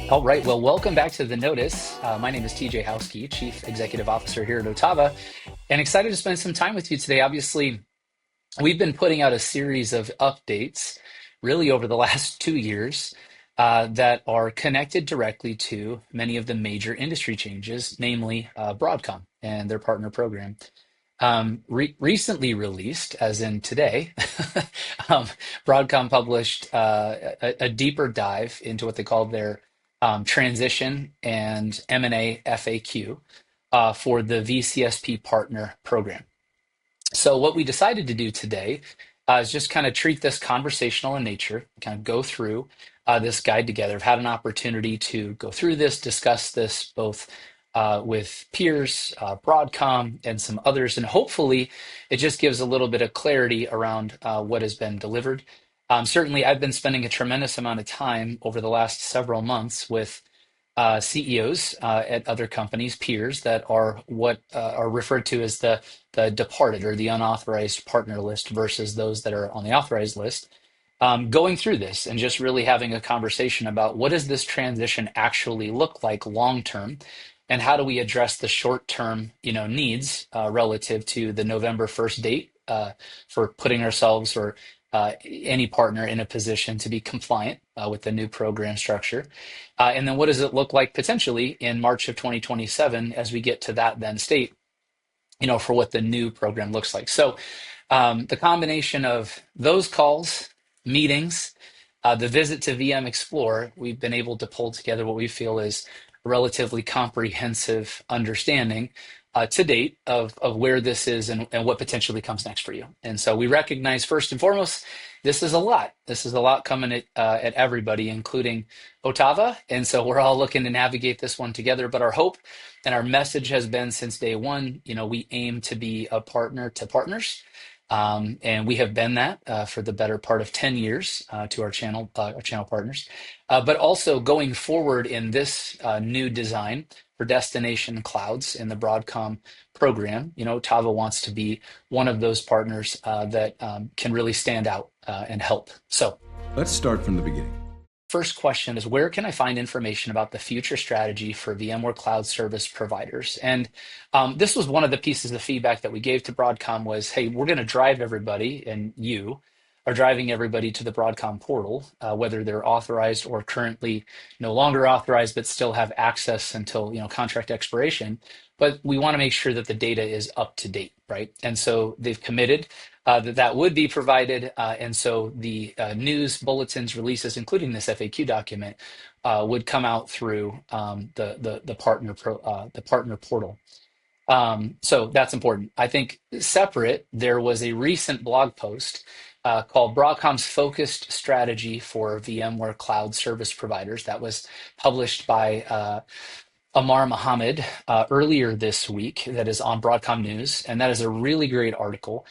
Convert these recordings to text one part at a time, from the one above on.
All right, well, welcome back to The Notice. My name is TJ Houske, Chief Executive Officer here at OTAVA, and excited to spend some time with you today. Obviously, we've been putting out a series of updates really over the last 2 years that are connected directly to many of the major industry changes, namely Broadcom and their partner program. Recently released, as in today, um, Broadcom published a deeper dive into what they called their transition and M&A FAQ for the VCSP partner program. So what we decided to do today is just kind of treat this conversational in nature, kind of go through this guide together. I've had an opportunity to go through this, discuss this both with peers, Broadcom, and some others, and hopefully it just gives a little bit of clarity around what has been delivered. Certainly, I've been spending a tremendous amount of time over the last several months with CEOs at other companies, peers that are what are referred to as the departed or the unauthorized partner list versus those that are on the authorized list. Going through this and just really having a conversation about what does this transition actually look like long term, and how do we address the short term, needs relative to the November 1st date for putting ourselves or any partner in a position to be compliant with the new program structure. And then what does it look like potentially in March of 2027 as we get to that then state, for what the new program looks like. So the combination of those calls, meetings, the visit to VM Explore, we've been able to pull together what we feel is a relatively comprehensive understanding to date of where this is and what potentially comes next for you. And so we recognize first and foremost, this is a lot. This is a lot coming at everybody, including OTAVA. And so we're all looking to navigate this one together. But our hope and our message has been since day one, we aim to be a partner to partners. And we have been that for the better part of 10 years to our channel partners. But also going forward in this new design for destination clouds in the Broadcom program, Tava wants to be one of those partners that can really stand out and help. So let's start from the beginning. First question is, where can I find information about the future strategy for VMware cloud service providers? And this was one of the pieces of feedback that we gave to Broadcom was, hey, we're going to drive everybody, and you are driving everybody to the Broadcom portal, whether they're authorized or currently no longer authorized, but still have access until contract expiration. But we want to make sure that the data is up to date, right? And so they've committed that would be provided. And so the news bulletins releases, including this FAQ document, would come out through the partner portal. So that's important. I think separate, there was a recent blog post called Broadcom's Focused Strategy for VMware Cloud Service Providers that was published by Amar Mohammed earlier this week, that is on Broadcom News. And that is a really great article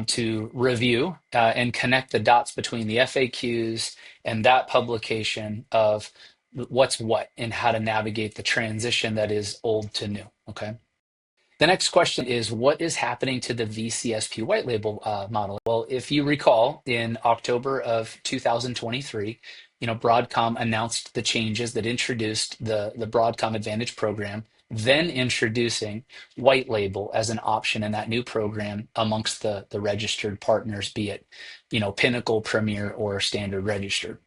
to review and connect the dots between the FAQs and that publication of what's what and how to navigate the transition that is old to new. Okay. The next question is, what is happening to the VCSP white label model? Well, if you recall, in October of 2023, Broadcom announced the changes that introduced the Broadcom Advantage program, then introducing white label as an option in that new program amongst the registered partners, be it, Pinnacle, Premier, or Standard Registered.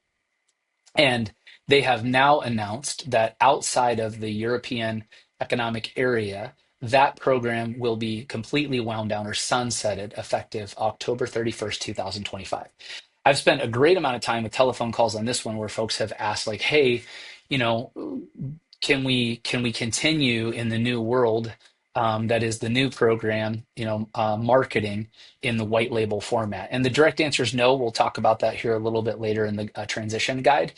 And they have now announced that outside of the European Economic Area, that program will be completely wound down or sunsetted effective October 31st, 2025. I've spent a great amount of time with telephone calls on this one where folks have asked, like, hey, can we continue in the new world that is the new program, marketing in the white label format? And the direct answer is no. We'll talk about that here a little bit later in the transition guide.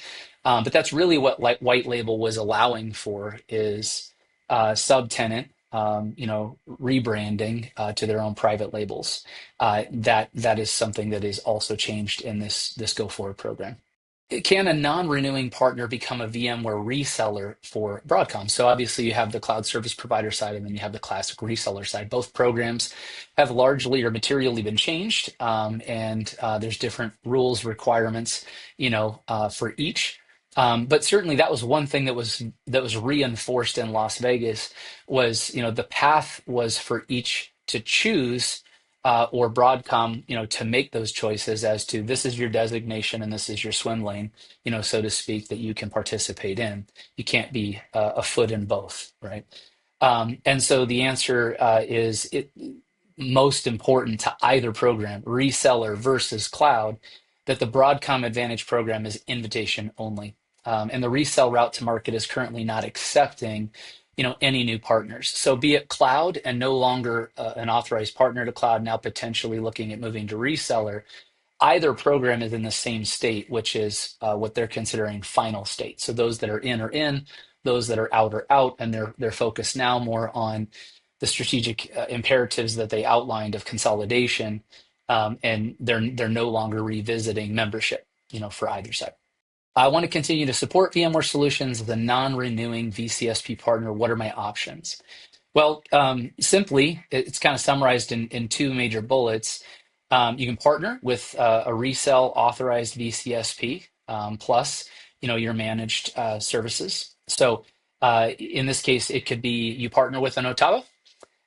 But that's really what white label was allowing for is subtenant, rebranding to their own private labels. That is something that is also changed in this go forward program. Can a non-renewing partner become a VMware reseller for Broadcom? So obviously you have the cloud service provider side, and then you have the classic reseller side. Both programs have largely or materially been changed, and there's different rules, requirements, for each. But certainly that was one thing that was reinforced in Las Vegas was, the path was for each to choose, or Broadcom, to make those choices as to this is your designation and this is your swim lane, so to speak, that you can participate in. You can't be a foot in both, right? And so the answer is it most important to either program, reseller versus cloud, that the Broadcom Advantage program is invitation only. And the resell route to market is currently not accepting, any new partners. So be it cloud and no longer an authorized partner to cloud, now potentially looking at moving to reseller. Either program is in the same state, which is what they're considering final state. So those that are in are in, those that are out are out, and they're focused now more on the strategic imperatives that they outlined of consolidation, and they're no longer revisiting membership, for either side. I want to continue to support VMware Solutions as a non-renewing VCSP partner. What are my options? Well, simply, it's kind of summarized in two major bullets. You can partner with a resell authorized VCSP, plus, your managed services. So in this case, it could be you partner with an OTAVA,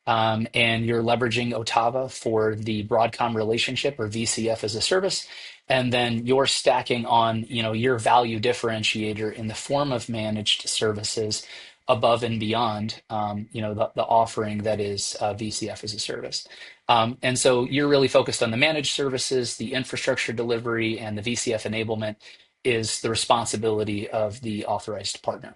and you're leveraging OTAVA for the Broadcom relationship or VCF as a service, and then you're stacking on, your value differentiator in the form of managed services above and beyond, the offering that is VCF as a service. And so you're really focused on the managed services, the infrastructure delivery, and the VCF enablement is the responsibility of the authorized partner.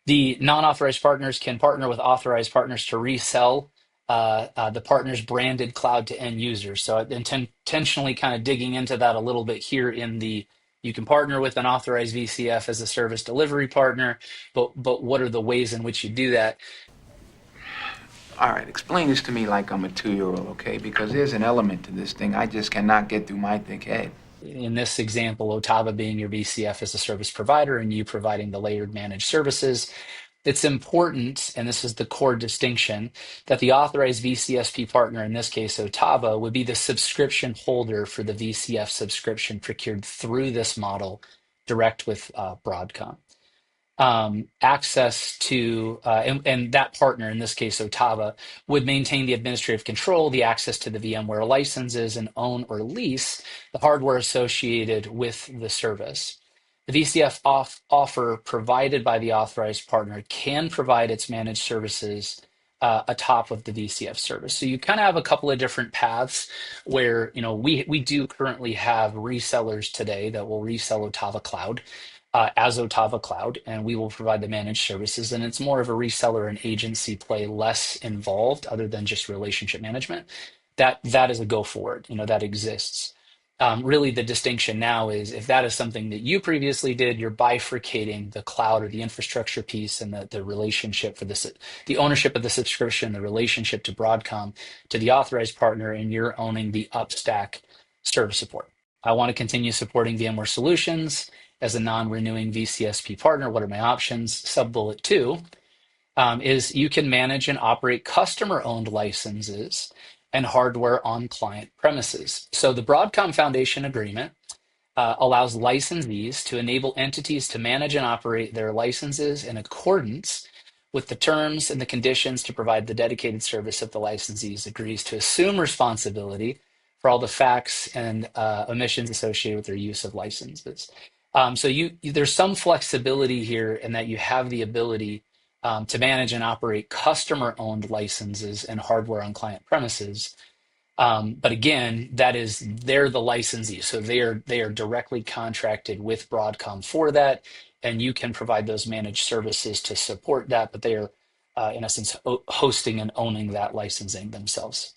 The non-authorized partners can partner with authorized partners to resell the partner's branded cloud to end users. So intentionally kind of digging into that a little bit here you can partner with an authorized VCF as a service delivery partner, but what are the ways in which you do that? All right, explain this to me like I'm a 2-year-old, okay? Because there's an element to this thing I just cannot get through my thick head. In this example, OTAVA being your VCF as a service provider and you providing the layered managed services. It's important, and this is the core distinction, that the authorized VCSP partner, in this case OTAVA, would be the subscription holder for the VCF subscription procured through this model direct with Broadcom. Access to, and that partner, in this case OTAVA, would maintain the administrative control, the access to the VMware licenses, and own or lease the hardware associated with the service. The VCF offer provided by the authorized partner can provide its managed services atop of the VCF service. So you kind of have a couple of different paths where, we do currently have resellers today that will resell OTAVA Cloud as OTAVA Cloud, and we will provide the managed services. And it's more of a reseller and agency play, less involved other than just relationship management. That is a go forward, that exists. Really, the distinction now is if that is something that you previously did, you're bifurcating the cloud or the infrastructure piece and the relationship for this, the ownership of the subscription, the relationship to Broadcom, to the authorized partner, and you're owning the upstack service support. I want to continue supporting VMware Solutions as a non-renewing VCSP partner. What are my options? Sub-bullet 2 is you can manage and operate customer-owned licenses and hardware on client premises. So the Broadcom Foundation Agreement allows licensees to enable entities to manage and operate their licenses in accordance with the terms and the conditions to provide the dedicated service if the licensees agrees to assume responsibility for all the facts and omissions associated with their use of licenses. So there's some flexibility here in that you have the ability to manage and operate customer-owned licenses and hardware on client premises. But again, they're the licensee, so they are directly contracted with Broadcom for that, and you can provide those managed services to support that. But they are, in essence, hosting and owning that licensing themselves.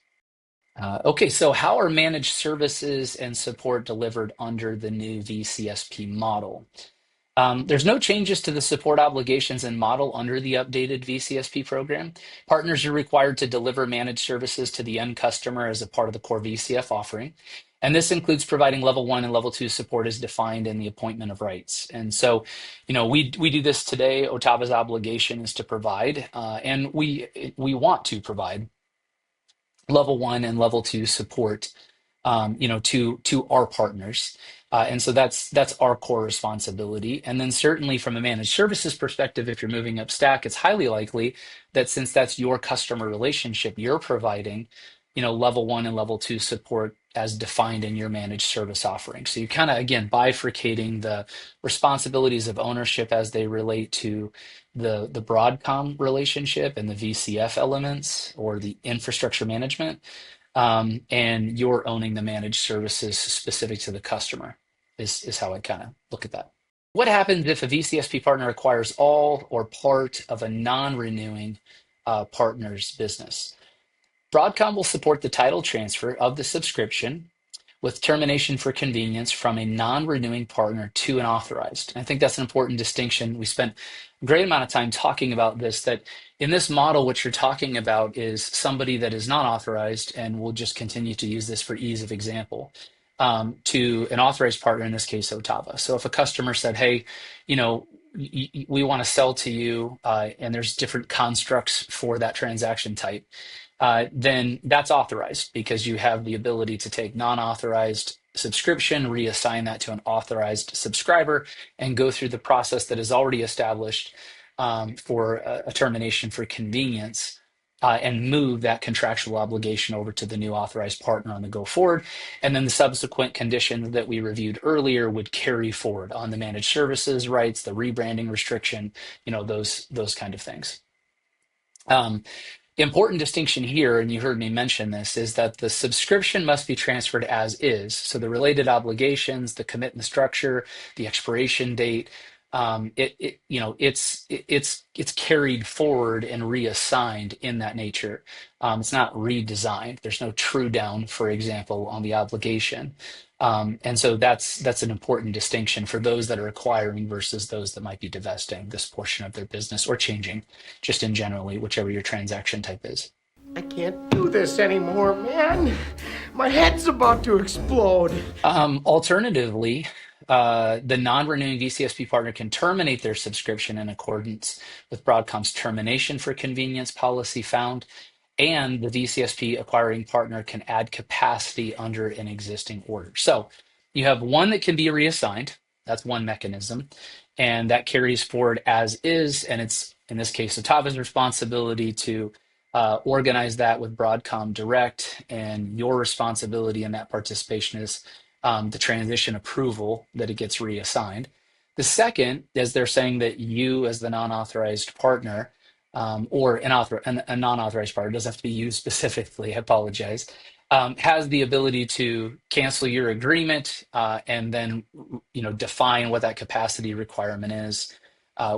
Okay, so how are managed services and support delivered under the new VCSP model? There's no changes to the support obligations and model under the updated VCSP program. Partners are required to deliver managed services to the end customer as a part of the core VCF offering. And this includes providing level 1 and level 2 support as defined in the appointment of rights. And so, we do this today. OTAVA's obligation is to provide, and we want to provide level 1 and level 2 support, to our partners. And so that's our core responsibility. And then certainly from a managed services perspective, if you're moving up stack, it's highly likely that since that's your customer relationship, you're providing, level one and level two support as defined in your managed service offering. So you kind of, again, bifurcating the responsibilities of ownership as they relate to the Broadcom relationship and the VCF elements or the infrastructure management, and you're owning the managed services specific to the customer is how I kind of look at that. What happens if a VCSP partner acquires all or part of a non-renewing partner's business? Broadcom will support the title transfer of the subscription with termination for convenience from a non-renewing partner to an authorized. And I think that's an important distinction. We spent a great amount of time talking about this, that in this model, what you're talking about is somebody that is not authorized, and we'll just continue to use this for ease of example, to an authorized partner, in this case, OTAVA. So if a customer said, hey, we want to sell to you, and there's different constructs for that transaction type, then that's authorized because you have the ability to take non-authorized subscription, reassign that to an authorized subscriber, and go through the process that is already established for a termination for convenience, and move that contractual obligation over to the new authorized partner on the go forward. And then the subsequent conditions that we reviewed earlier would carry forward on the managed services rights, the rebranding restriction, those kind of things. Important distinction here, and you heard me mention this, is that the subscription must be transferred as is. So the related obligations, the commitment structure, the expiration date, it's carried forward and reassigned in that nature. It's not redesigned. There's no true down, for example, on the obligation. And so that's an important distinction for those that are acquiring versus those that might be divesting this portion of their business or changing just in generally, whichever your transaction type is. I can't do this anymore, man. My head's about to explode. Alternatively, the non-renewing VCSP partner can terminate their subscription in accordance with Broadcom's termination for convenience policy found, and the VCSP acquiring partner can add capacity under an existing order. So you have one that can be reassigned. That's one mechanism, and that carries forward as is, and it's, in this case, OTAVA's responsibility to organize that with Broadcom direct, and your responsibility in that participation is the transition approval that it gets reassigned. The second is they're saying that you, as the non-authorized partner, or a non-authorized partner, doesn't have to be you specifically, I apologize, has the ability to cancel your agreement, and then define what that capacity requirement is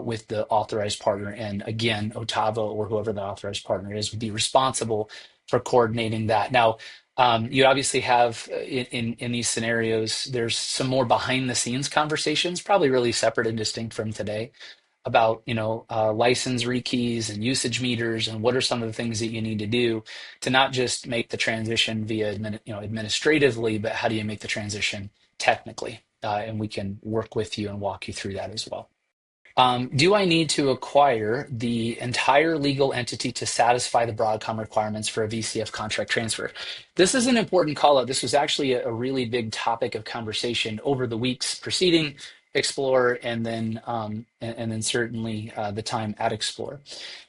with the authorized partner. And again, OTAVA or whoever the authorized partner is would be responsible for coordinating that. Now, you obviously have in these scenarios, there's some more behind the scenes conversations, probably really separate and distinct from today, about license rekeys and usage meters, and what are some of the things that you need to do to not just make the transition via administratively, but how do you make the transition technically? And we can work with you and walk you through that as well. Do I need to acquire the entire legal entity to satisfy the Broadcom requirements for a VCF contract transfer? This is an important call out. This was actually a really big topic of conversation over the weeks preceding Explore, and then certainly the time at Explore.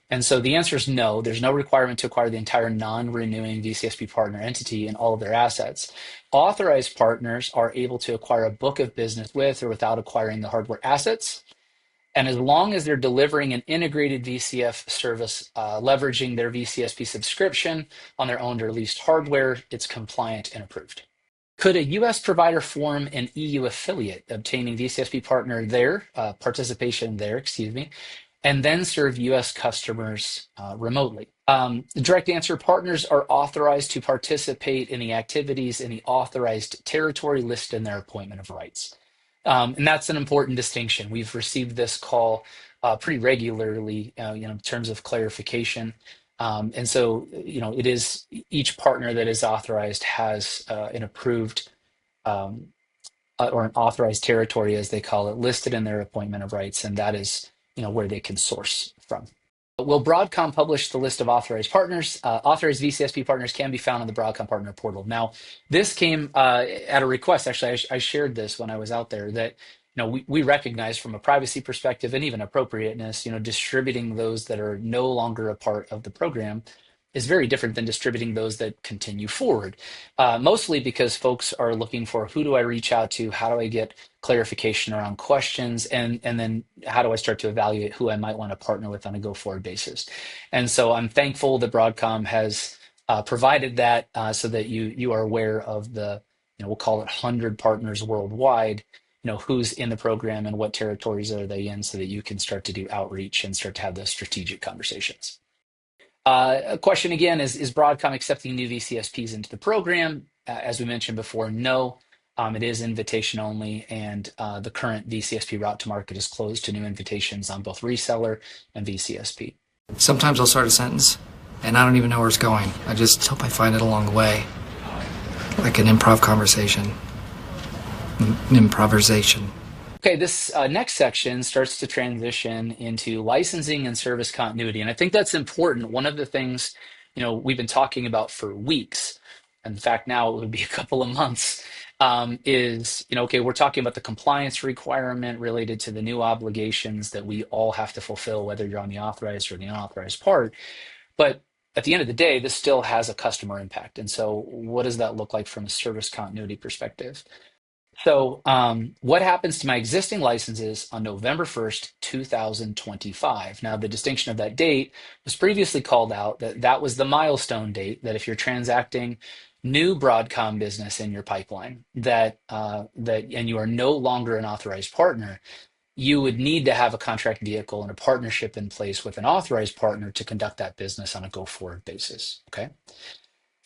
And so the answer is no. There's no requirement to acquire the entire non-renewing VCSP partner entity and all of their assets. Authorized partners are able to acquire a book of business with or without acquiring the hardware assets. And as long as they're delivering an integrated VCF service, leveraging their VCSP subscription on their owned or leased hardware, it's compliant and approved. Could a US provider form an EU affiliate, obtaining VCSP partner there, participation there, and then serve US customers remotely? The direct answer: partners are authorized to participate in the activities in the authorized territory listed in their appointment of rights. And that's an important distinction. We've received this call pretty regularly, in terms of clarification. And so, it is each partner that is authorized has an approved or an authorized territory, as they call it, listed in their appointment of rights, and that is, where they can source from. Will Broadcom publish the list of authorized partners? Authorized VCSP partners can be found on the Broadcom partner portal. Now, this came at a request. Actually, I shared this when I was out there that we recognize from a privacy perspective and even appropriateness, distributing those that are no longer a part of the program is very different than distributing those that continue forward. Mostly because folks are looking for, who do I reach out to? How do I get clarification around questions? And then how do I start to evaluate who I might want to partner with on a go forward basis? And so I'm thankful that Broadcom has provided that so that you are aware of the, we'll call it 100 partners worldwide, who's in the program and what territories are they in, so that you can start to do outreach and start to have those strategic conversations. A question again is Broadcom accepting new VCSPs into the program? As we mentioned before, no. It is invitation only, and the current VCSP route to market is closed to new invitations on both reseller and VCSP. Sometimes I'll start a sentence, and I don't even know where it's going. I just hope I find it along the way, like an improv conversation. Improvisation. Okay, this next section starts to transition into licensing and service continuity. And I think that's important. One of the things, we've been talking about for weeks, in fact, now it would be a couple of months, is, okay, we're talking about the compliance requirement related to the new obligations that we all have to fulfill, whether you're on the authorized or the unauthorized part. But at the end of the day, this still has a customer impact. And so what does that look like from a service continuity perspective? So what happens to my existing licenses on November 1st, 2025? Now, the distinction of that date was previously called out that was the milestone date, that if you're transacting new Broadcom business in your pipeline, that and you are no longer an authorized partner, you would need to have a contract vehicle and a partnership in place with an authorized partner to conduct that business on a go-forward basis, okay?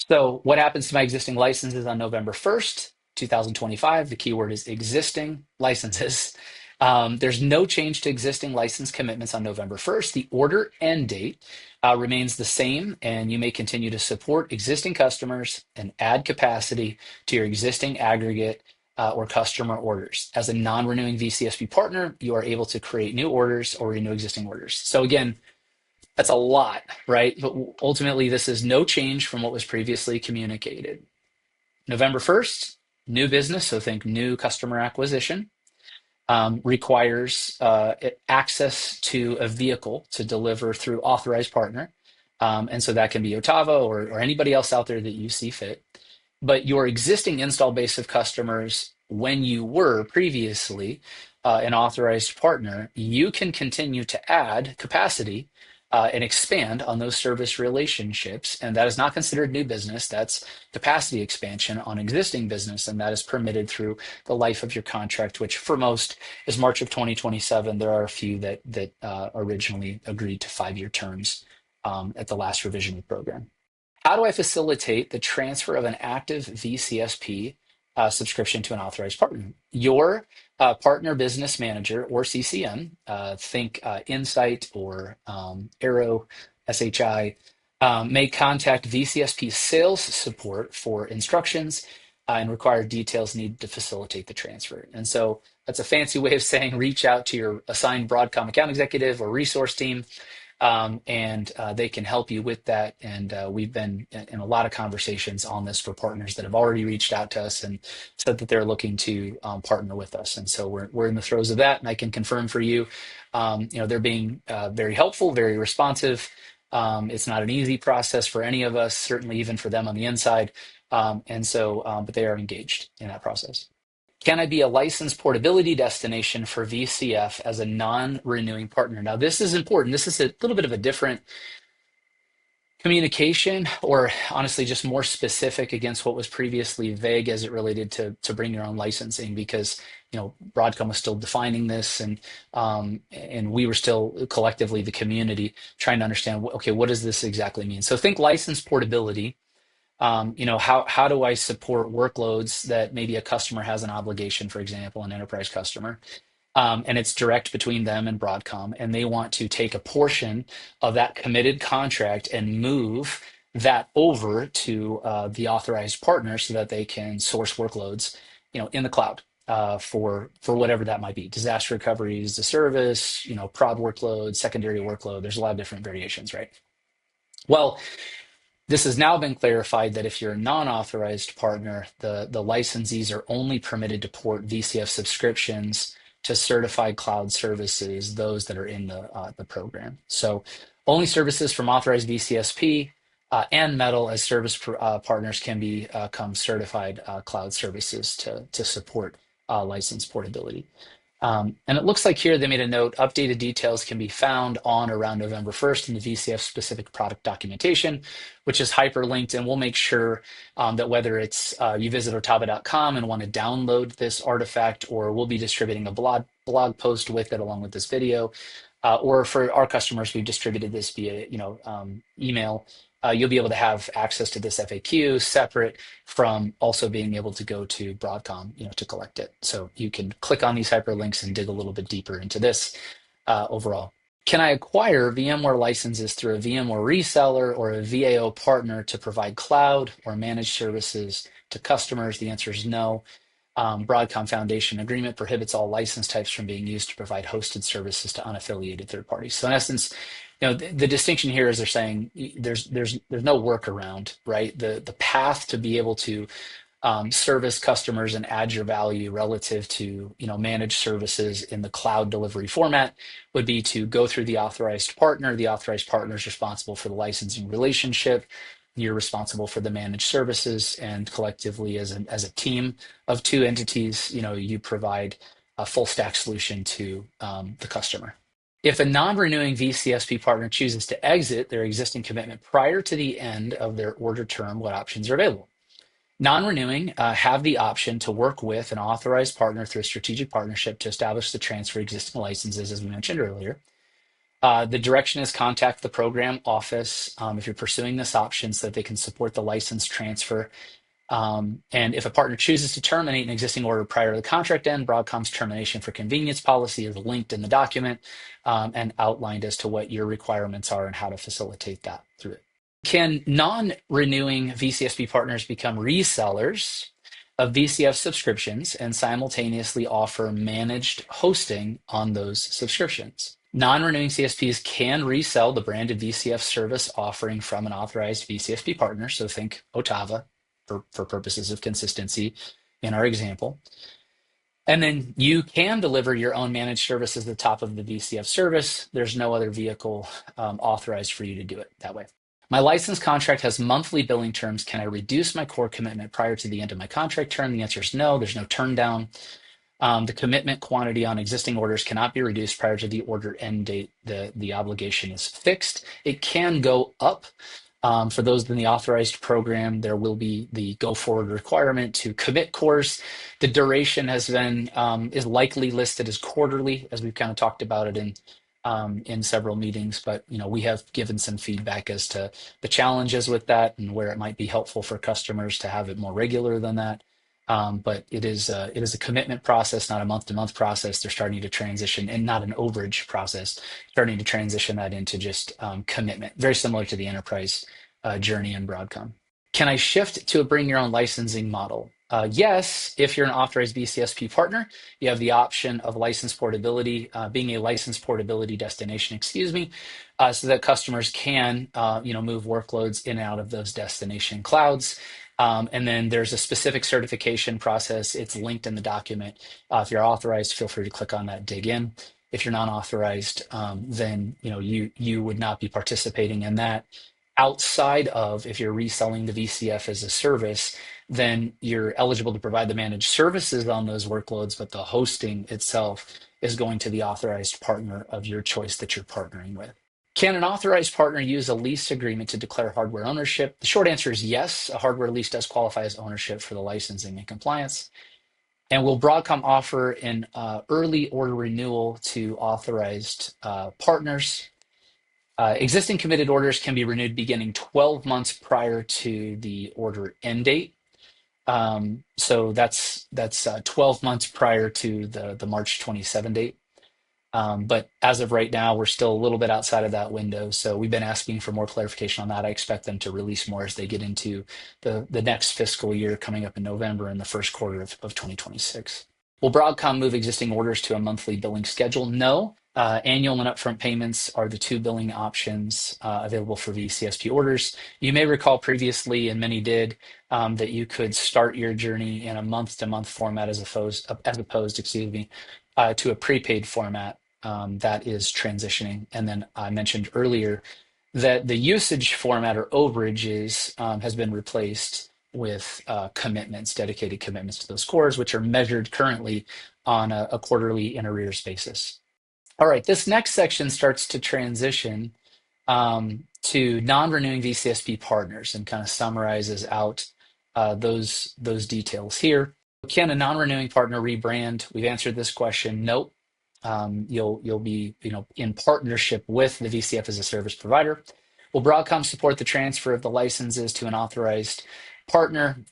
So what happens to my existing licenses on November 1st, 2025? The keyword is existing licenses. There's no change to existing license commitments on November 1st. The order end date remains the same, and you may continue to support existing customers and add capacity to your existing aggregate or customer orders. As a non-renewing VCSP partner, you are able to create new orders or renew existing orders. So again, that's a lot, right? But ultimately, this is no change from what was previously communicated. November 1st, new business, so think new customer acquisition, requires access to a vehicle to deliver through authorized partner. And so that can be OTAVA or anybody else out there that you see fit. But your existing install base of customers, when you were previously an authorized partner, you can continue to add capacity and expand on those service relationships. And that is not considered new business. That's capacity expansion on existing business. And that is permitted through the life of your contract, which for most is March of 2027. There are a few that originally agreed to 5-year terms at the last revision of the program. How do I facilitate the transfer of an active VCSP subscription to an authorized partner? Your partner business manager or CCM, think Insight or Arrow, SHI, may contact VCSP sales support for instructions and require details needed to facilitate the transfer. And so that's a fancy way of saying reach out to your assigned Broadcom account executive or resource team, and they can help you with that. And we've been in a lot of conversations on this for partners that have already reached out to us and said that they're looking to partner with us. And so we're in the throes of that. And I can confirm for you, they're being very helpful, very responsive. It's not an easy process for any of us, certainly even for them on the inside. But they are engaged in that process. Can I be a licensed portability destination for VCF as a non-renewing partner? Now, this is important. This is a little bit of a different communication, or honestly, just more specific against what was previously vague as it related to bring your own licensing, because Broadcom was still defining this, and we were still collectively, the community, trying to understand, okay, what does this exactly mean? So think licensed portability. How do I support workloads that maybe a customer has an obligation, for example, an enterprise customer, and it's direct between them and Broadcom, and they want to take a portion of that committed contract and move that over to the authorized partner so that they can source workloads, in the cloud. for whatever that might be. Disaster recovery as a service, prod workload, secondary workload. There's a lot of different variations, right? Well, this has now been clarified that if you're a non-authorized partner, the licensees are only permitted to port VCF subscriptions to certified cloud services, those that are in the program. So only services from authorized VCSP and Metal as service partners can become certified cloud services to support license portability. And it looks like here they made a note, updated details can be found on around November 1st in the VCF specific product documentation, which is hyperlinked. And we'll make sure that whether it's you visit otava.com and want to download this artifact, or we'll be distributing a blog post with it along with this video, or for our customers, we've distributed this via email. You'll be able to have access to this FAQ separate from also being able to go to Broadcom, to collect it. So you can click on these hyperlinks and dig a little bit deeper into this overall. Can I acquire VMware licenses through a VMware reseller or a VAO partner to provide cloud or managed services to customers? The answer is no. Broadcom Foundation agreement prohibits all license types from being used to provide hosted services to unaffiliated third parties. So in essence, the distinction here is they're saying there's no workaround, right? The path to be able to service customers and add your value relative to managed services in the cloud delivery format would be to go through the authorized partner. The authorized partner is responsible for the licensing relationship. You're responsible for the managed services, and collectively as a team of two entities, you provide a full stack solution to the customer. If a non-renewing VCSP partner chooses to exit their existing commitment prior to the end of their order term, what options are available? Non-renewing have the option to work with an authorized partner through a strategic partnership to establish the transfer of existing licenses, as we mentioned earlier. The direction is contact the program office if you're pursuing this option so that they can support the license transfer. And if a partner chooses to terminate an existing order prior to the contract end, Broadcom's termination for convenience policy is linked in the document and outlined as to what your requirements are and how to facilitate that through it. Can non-renewing VCSP partners become resellers of VCF subscriptions and simultaneously offer managed hosting on those subscriptions? Non-renewing CSPs can resell the branded VCF service offering from an authorized VCSP partner. So think OTAVA for purposes of consistency in our example. And then you can deliver your own managed services at the top of the VCF service. There's no other vehicle authorized for you to do it that way. My license contract has monthly billing terms. Can I reduce my core commitment prior to the end of my contract term? The answer is no. There's no turn down. The commitment quantity on existing orders cannot be reduced prior to the order end date. The obligation is fixed. It can go up. For those in the authorized program, there will be the go forward requirement to commit cores. The duration has been is likely listed as quarterly, as we've kind of talked about it in several meetings. But we have given some feedback as to the challenges with that and where it might be helpful for customers to have it more regular than that. But it is a commitment process, not a month-to-month process. They're starting to transition, and not an overage process, starting to transition that into just commitment, very similar to the enterprise journey in Broadcom. Can I shift to a bring your own licensing model? Yes, if you're an authorized VCSP partner, you have the option of license portability, being a license portability destination, so that customers can move workloads in and out of those destination clouds. And then there's a specific certification process. It's linked in the document. If you're authorized, feel free to click on that, dig in. If you're non-authorized, then you would not be participating in that. Outside of, if you're reselling the VCF as a service, then you're eligible to provide the managed services on those workloads, but the hosting itself is going to the authorized partner of your choice that you're partnering with. Can an authorized partner use a lease agreement to declare hardware ownership? The short answer is yes. A hardware lease does qualify as ownership for the licensing and compliance. And will Broadcom offer an early order renewal to authorized partners? Existing committed orders can be renewed beginning 12 months prior to the order end date. So that's 12 months prior to the March 27 date. But as of right now, we're still a little bit outside of that window. So we've been asking for more clarification on that. I expect them to release more as they get into the next fiscal year coming up in November and the first quarter of 2026. Will Broadcom move existing orders to a monthly billing schedule? No. Annual and upfront payments are the two billing options available for VCSP orders. You may recall previously, and many did, that you could start your journey in a month-to-month format as opposed, to a prepaid format that is transitioning. And then I mentioned earlier that the usage format or overages has been replaced with commitments, dedicated commitments to those cores, which are measured currently on a quarterly in arrears basis. All right, this next section starts to transition to non-renewing VCSP partners and kind of summarizes out those details here. Can a non-renewing partner rebrand? We've answered this question. Nope. You'll be in partnership with the VCF as a service provider. Will Broadcom support the transfer of the licenses to an authorized partner?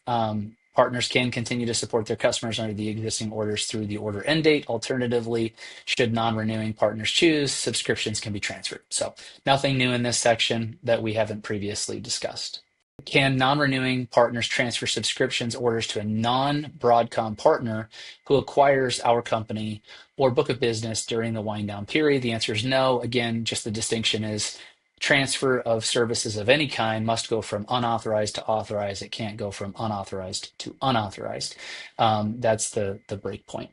Partners can continue to support their customers under the existing orders through the order end date. Alternatively, should non-renewing partners choose, subscriptions can be transferred. So nothing new in this section that we haven't previously discussed. Can non-renewing partners transfer subscriptions orders to a non-Broadcom partner who acquires our company or book of business during the wind down period? The answer is no. Again, just the distinction is transfer of services of any kind must go from unauthorized to authorized. It can't go from unauthorized to unauthorized. That's the break point.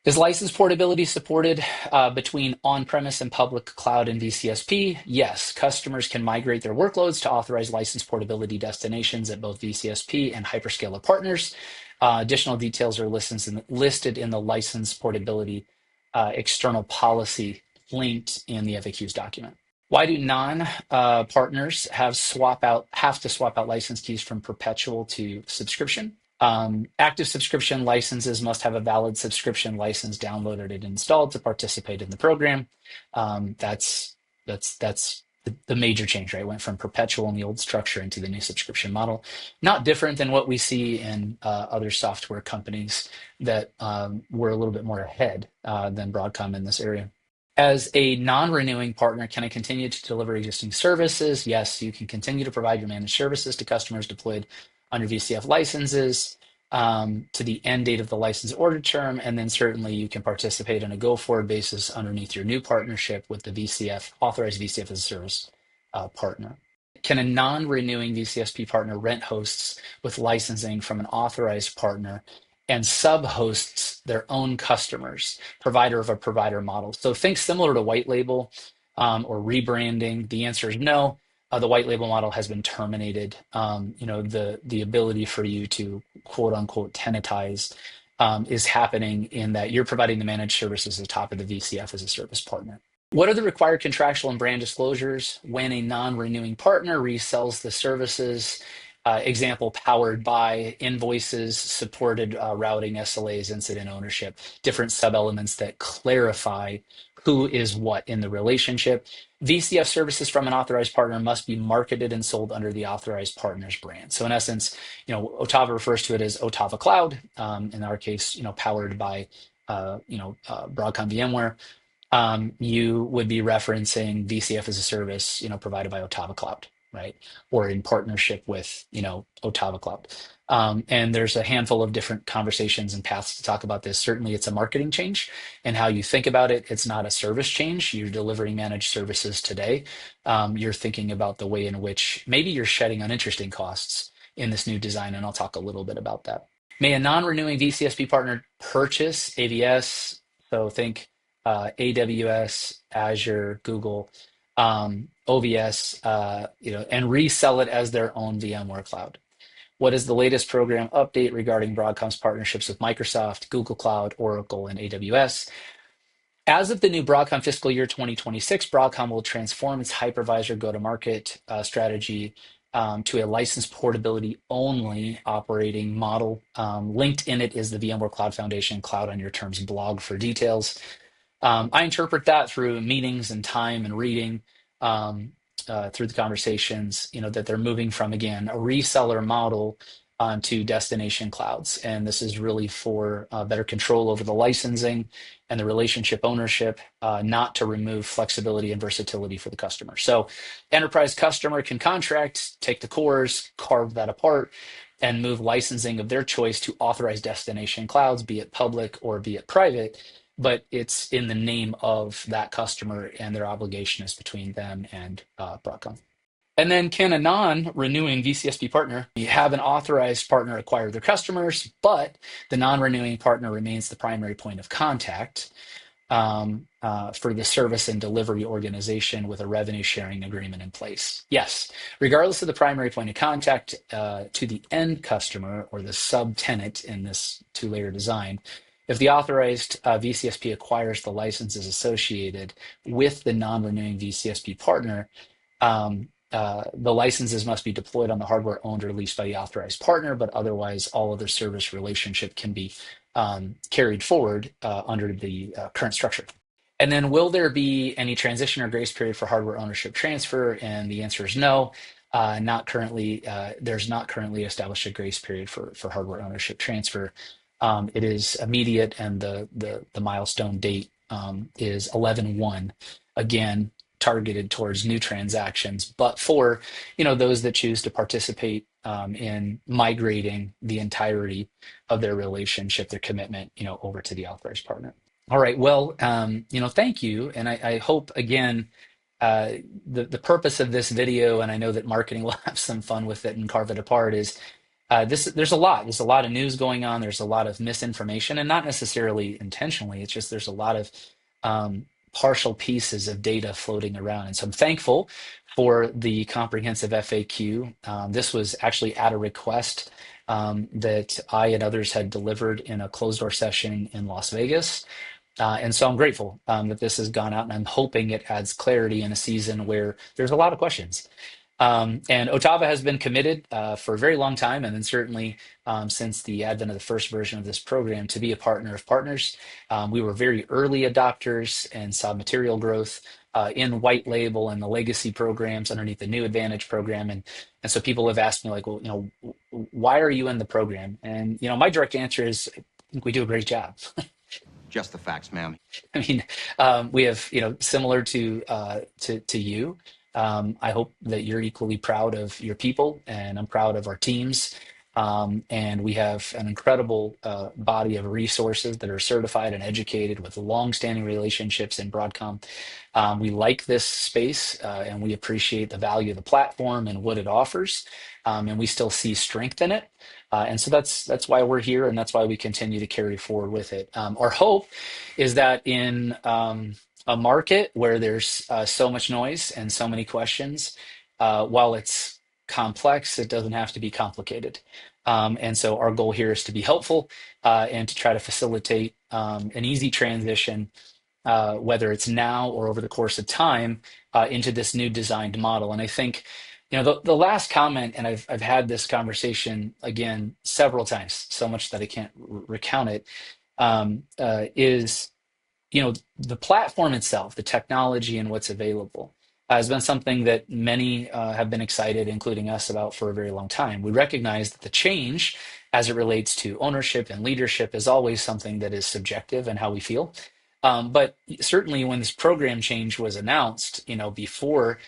Is license portability supported between on-premise and public cloud and VCSP? Yes, customers can migrate their workloads to authorized license portability destinations at both VCSP and hyperscaler partners. Additional details are listed in the license portability external policy linked in the FAQs document. Why do non-partners have to swap out license keys from perpetual to subscription? Active subscription licenses must have a valid subscription license downloaded and installed to participate in the program. That's the major change, right? Went from perpetual in the old structure into the new subscription model. Not different than what we see in other software companies that were a little bit more ahead than Broadcom in this area. As a non-renewing partner, can I continue to deliver existing services? Yes, you can continue to provide your managed services to customers deployed under VCF licenses to the end date of the license order term, and then certainly you can participate on a go-forward basis underneath your new partnership with the VCF, authorized VCF as a service partner. Can a non-renewing VCSP partner rent hosts with licensing from an authorized partner and sub-hosts their own customers, provider of a provider model? So think similar to white label or rebranding. The answer is no. The white label model has been terminated. The ability for you to quote unquote tenantize is happening in that you're providing the managed services at the top of the VCF as a service partner. What are the required contractual and brand disclosures when a non-renewing partner resells the services? Example, powered by invoices, supported routing, SLAs, incident ownership, different sub-elements that clarify who is what in the relationship. VCF services from an authorized partner must be marketed and sold under the authorized partner's brand. So in essence, OTAVA refers to it as OTAVA Cloud. In our case, powered by Broadcom VMware. You would be referencing VCF as a service, provided by OTAVA Cloud, right? Or in partnership with, OTAVA Cloud. And there's a handful of different conversations and paths to talk about this. Certainly it's a marketing change and how you think about it. It's not a service change. You're delivering managed services today. You're thinking about the way in which maybe you're shedding uninteresting costs in this new design. And I'll talk a little bit about that. May a non-renewing VCSP partner purchase AVS? So think AWS, Azure, Google, OVS, and resell it as their own VMware cloud. What is the latest program update regarding Broadcom's partnerships with Microsoft, Google Cloud, Oracle, and AWS? As of the new Broadcom fiscal year 2026, Broadcom will transform its hypervisor go-to-market strategy to a license portability only operating model. Linked in it is the VMware Cloud Foundation Cloud on Your Terms blog for details. I interpret that through meetings and time and reading through the conversations, that they're moving from, again, a reseller model to destination clouds. And this is really for better control over the licensing and the relationship ownership, not to remove flexibility and versatility for the customer. So enterprise customer can contract, take the cores, carve that apart, and move licensing of their choice to authorized destination clouds, be it public or be it private, but it's in the name of that customer, and their obligation is between them and Broadcom. And then can a non-renewing VCSP partner have an authorized partner acquire their customers, but the non-renewing partner remains the primary point of contact for the service and delivery organization with a revenue sharing agreement in place? Yes, regardless of the primary point of contact to the end customer or the subtenant in this two-layer design, if the authorized VCSP acquires the licenses associated with the non-renewing VCSP partner, the licenses must be deployed on the hardware owned or leased by the authorized partner, but otherwise all other service relationship can be carried forward under the current structure. And then will there be any transition or grace period for hardware ownership transfer? And the answer is no, not currently. There's not currently established a grace period for hardware ownership transfer. It is immediate, and the milestone date is 11/1. Again, targeted towards new transactions, but for those that choose to participate in migrating the entirety of their relationship, their commitment, over to the authorized partner. All right. Well, thank you, and I hope again the purpose of this video, and I know that marketing will have some fun with it and carve it apart, is there's a lot of news going on. There's a lot of misinformation, and not necessarily intentionally. It's just there's a lot of partial pieces of data floating around. And so I'm thankful for the comprehensive FAQ. This was actually at a request that I and others had delivered in a closed door session in Las Vegas. And so I'm grateful that this has gone out, and I'm hoping it adds clarity in a season where there's a lot of questions. And OTAVA has been committed for a very long time, and then certainly since the advent of the first version of this program, to be a partner of partners. We were very early adopters and saw material growth in white label and the legacy programs underneath the new Advantage program. And so people have asked me, like, well, why are you in the program? And, my direct answer is, I think we do a great job. Just the facts, ma'am. I mean, we have, similar to you. I hope that you're equally proud of your people, and I'm proud of our teams. And we have an incredible body of resources that are certified and educated with long-standing relationships in Broadcom. We like this space, and we appreciate the value of the platform and what it offers, and we still see strength in it. And so that's why we're here, and that's why we continue to carry forward with it. Our hope is that in a market where there's so much noise and so many questions, while it's complex, it doesn't have to be complicated. And so our goal here is to be helpful and to try to facilitate an easy transition, whether it's now or over the course of time, into this new designed model. And I think, the last comment, and I've had this conversation again several times, so much that I can't recount it, is the platform itself, the technology and what's available has been something that many have been excited, including us, about for a very long time. We recognize that the change as it relates to ownership and leadership is always something that is subjective in how we feel. But certainly when this program change was announced, before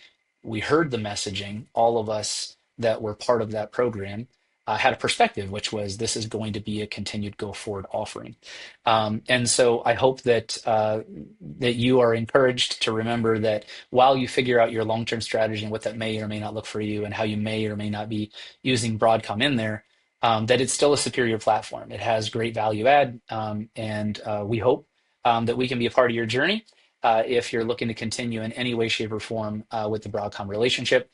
we heard the messaging, all of us that were part of that program had a perspective, which was this is going to be a continued go forward offering. And so I hope that that you are encouraged to remember that while you figure out your long-term strategy and what that may or may not look for you, and how you may or may not be using Broadcom in there, that it's still a superior platform. It has great value add, and we hope that we can be a part of your journey if you're looking to continue in any way, shape, or form with the Broadcom relationship.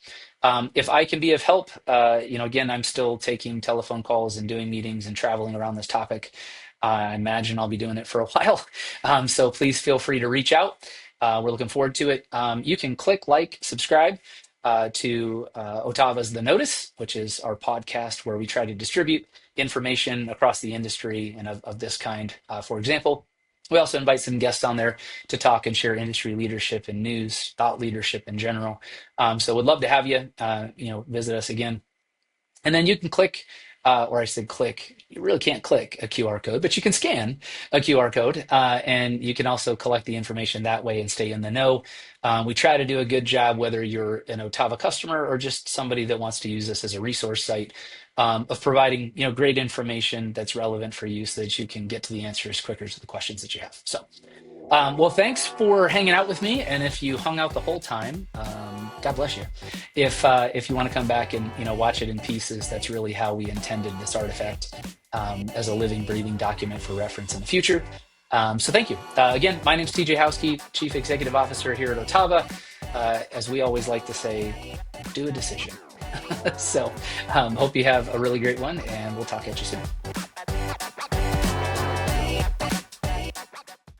If I can be of help, again, I'm still taking telephone calls and doing meetings and traveling around this topic. I imagine I'll be doing it for a while. So please feel free to reach out. We're looking forward to it. You can click like, subscribe to OTAVA's The Notice, which is our podcast where we try to distribute information across the industry and of this kind. For example, we also invite some guests on there to talk and share industry leadership and news, thought leadership in general. So would love to have you, visit us again. And then you can click, or I said click, you really can't click a QR code, but you can scan a QR code, and you can also collect the information that way and stay in the know. We try to do a good job, whether you're an OTAVA customer or just somebody that wants to use this as a resource site. of providing great information that's relevant for you so that you can get to the answers quicker to the questions that you have. So, well, thanks for hanging out with me. And if you hung out the whole time, God bless you. If you want to come back and watch it in pieces, that's really how we intended this artifact as a living, breathing document for reference in the future. So thank you. Again, my name is TJ Houske, Chief Executive Officer here at OTAVA. As we always like to say, do a decision. So hope you have a really great one, and we'll talk at you soon.